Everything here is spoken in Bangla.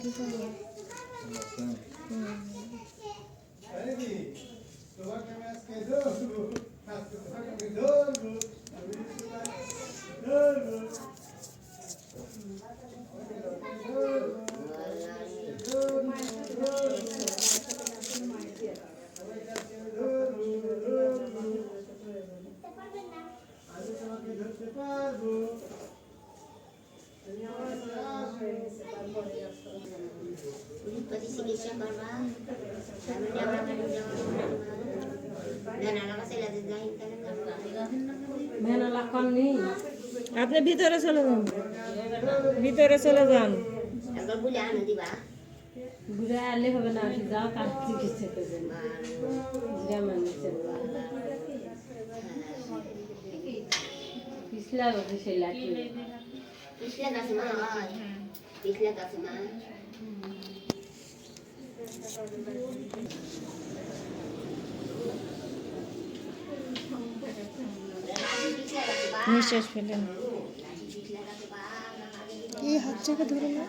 চিকিৎসা করবা আপনি ভিতরে চলে যান, ভিতরে চলে যান। একবার বলে আনো দিবা ঘুরে আনলে হবে না, যাও তার চিকিৎসা করবেন। পিছলা বসে সেই লাঠি পিছলা গাছে মা হয়, পিছলা গাছে মা নিঃশ্বাস ফেলেন। এই হাত জায়গা ধরে না।